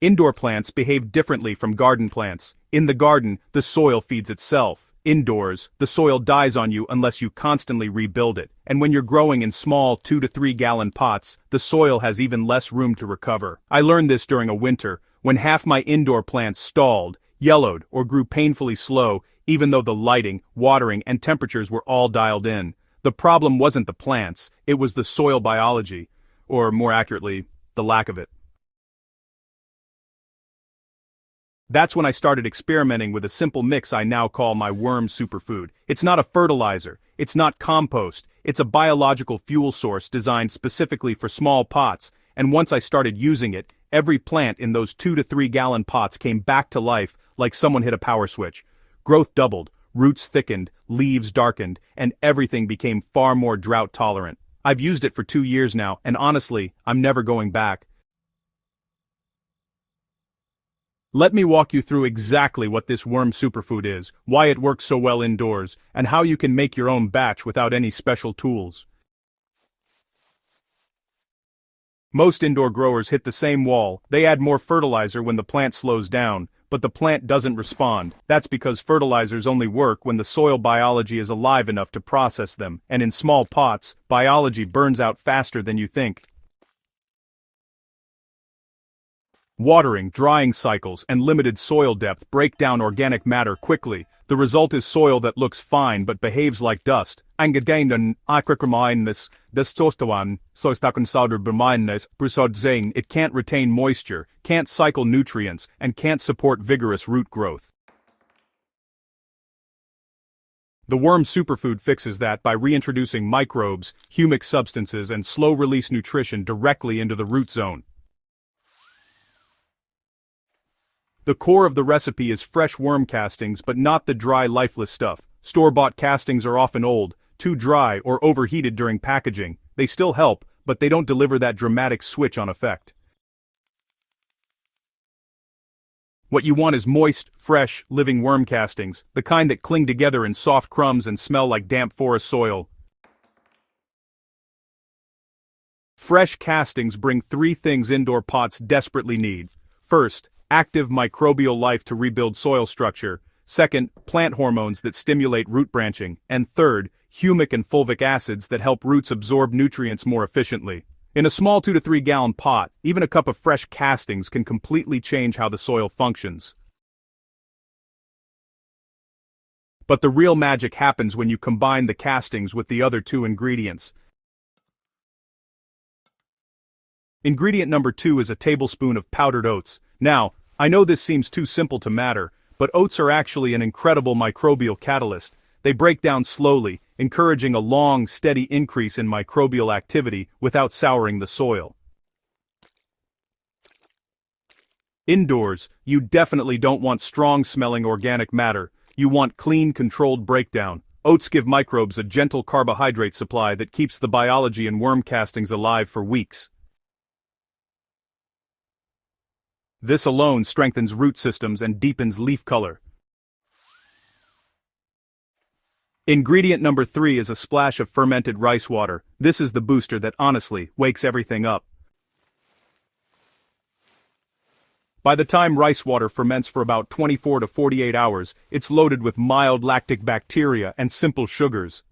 Indoor plants behave differently from garden plants. In the garden, the soil feeds itself. Indoors, the soil dies on you unless you constantly rebuild it. And when you're growing in small 2 to 3 gallon pots, the soil has even less room to recover. I learned this during a winter, when half my indoor plants stalled, yellowed, or grew painfully slow, even though the lighting, watering, and temperatures were all dialed in. The problem wasn't the plants, it was the soil biology, or more accurately, the lack of it. That's when I started experimenting with a simple mix I now call my worm superfood. It's not a fertilizer, it's not compost, it's a biological fuel source designed specifically for small pots, and once I started using it, every plant in those 2 to 3 gallon pots came back to life like someone hit a power switch. Growth doubled, roots thickened, leaves darkened, and everything became far more drought tolerant. I've used it for 2 years now, and honestly, I'm never going back. Let me walk you through exactly what this worm superfood is, why it works so well indoors, and how you can make your own batch without any special tools. Most indoor growers hit the same wall. They add more fertilizer when the plant slows down, but the plant doesn't respond. That's because fertilizers only work when the soil biology is alive enough to process them, and in small pots, biology burns out faster than you think. Watering, drying cycles, and limited soil depth break down organic matter quickly. The result is soil that looks fine but behaves like dust. It can't retain moisture, can't cycle nutrients, and can't support vigorous root growth. The worm superfood fixes that by reintroducing microbes, humic substances, and slow-release nutrition directly into the root zone. The core of the recipe is fresh worm castings, but not the dry, lifeless stuff. Store-bought castings are often old, too dry, or overheated during packaging. They still help, but they don't deliver that dramatic switch-on effect. What you want is moist, fresh, living worm castings, the kind that cling together in soft crumbs and smell like damp forest soil. Fresh castings bring 3 things indoor pots desperately need. First, active microbial life to rebuild soil structure. Second, plant hormones that stimulate root branching. And third, humic and fulvic acids that help roots absorb nutrients more efficiently. In a small 2 to 3 gallon pot, even a cup of fresh castings can completely change how the soil functions. But the real magic happens when you combine the castings with the other 2 ingredients. Ingredient number 2 is a tablespoon of powdered oats. Now, I know this seems too simple to matter, but oats are actually an incredible microbial catalyst. They break down slowly, encouraging a long, steady increase in microbial activity without souring the soil. Indoors, you definitely don't want strong-smelling organic matter. You want clean, controlled breakdown. Oats give microbes a gentle carbohydrate supply that keeps the biology in worm castings alive for weeks. This alone strengthens root systems and deepens leaf color. Ingredient number 3 is a splash of fermented rice water. This is the booster that honestly wakes everything up. By the time rice water ferments for about 24 to 48 hours, it's loaded with mild lactic bacteria and simple sugars.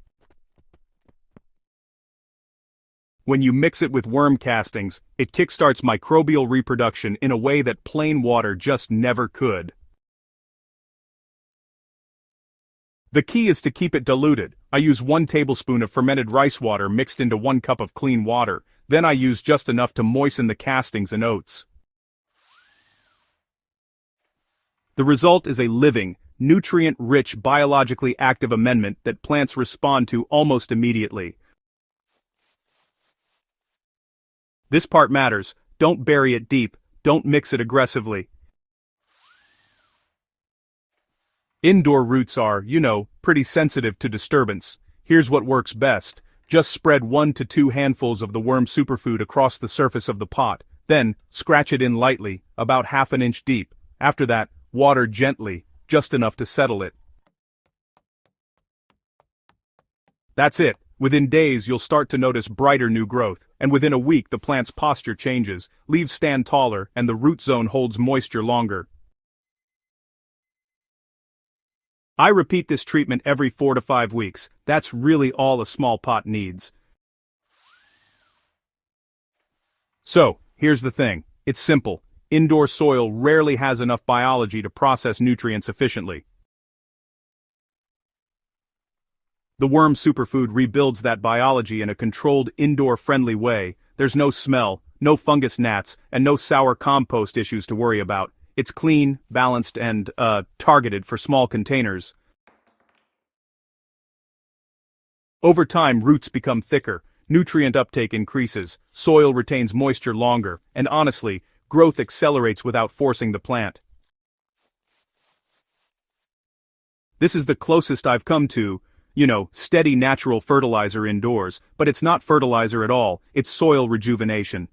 When you mix it with worm castings, it kickstarts microbial reproduction in a way that plain water just never could. The key is to keep it diluted. I use 1 tablespoon of fermented rice water mixed into 1 cup of clean water, then I use just enough to moisten the castings and oats. The result is a living, nutrient-rich, biologically active amendment that plants respond to almost immediately. This part matters. Don't bury it deep, don't mix it aggressively. Indoor roots are, pretty sensitive to disturbance. Here's what works best. Just spread 1 to 2 handfuls of the worm superfood across the surface of the pot, then scratch it in lightly, about ½ an inch deep. After that, water gently, just enough to settle it. That's it. Within days you'll start to notice brighter new growth, and within a week the plant's posture changes, leaves stand taller, and the root zone holds moisture longer. I repeat this treatment every 4 to 5 weeks. That's really all a small pot needs. So, here's the thing. It's simple. Indoor soil rarely has enough biology to process nutrients efficiently. The Worm Superfood rebuilds that biology in a controlled, indoor-friendly way. There's no smell, no fungus gnats, and no sour compost issues to worry about. It's clean, balanced, and, targeted for small containers. Over time, roots become thicker, nutrient uptake increases, soil retains moisture longer, and honestly, growth accelerates without forcing the plant. This is the closest I've come to, steady natural fertilizer indoors, but it's not fertilizer at all, it's soil rejuvenation.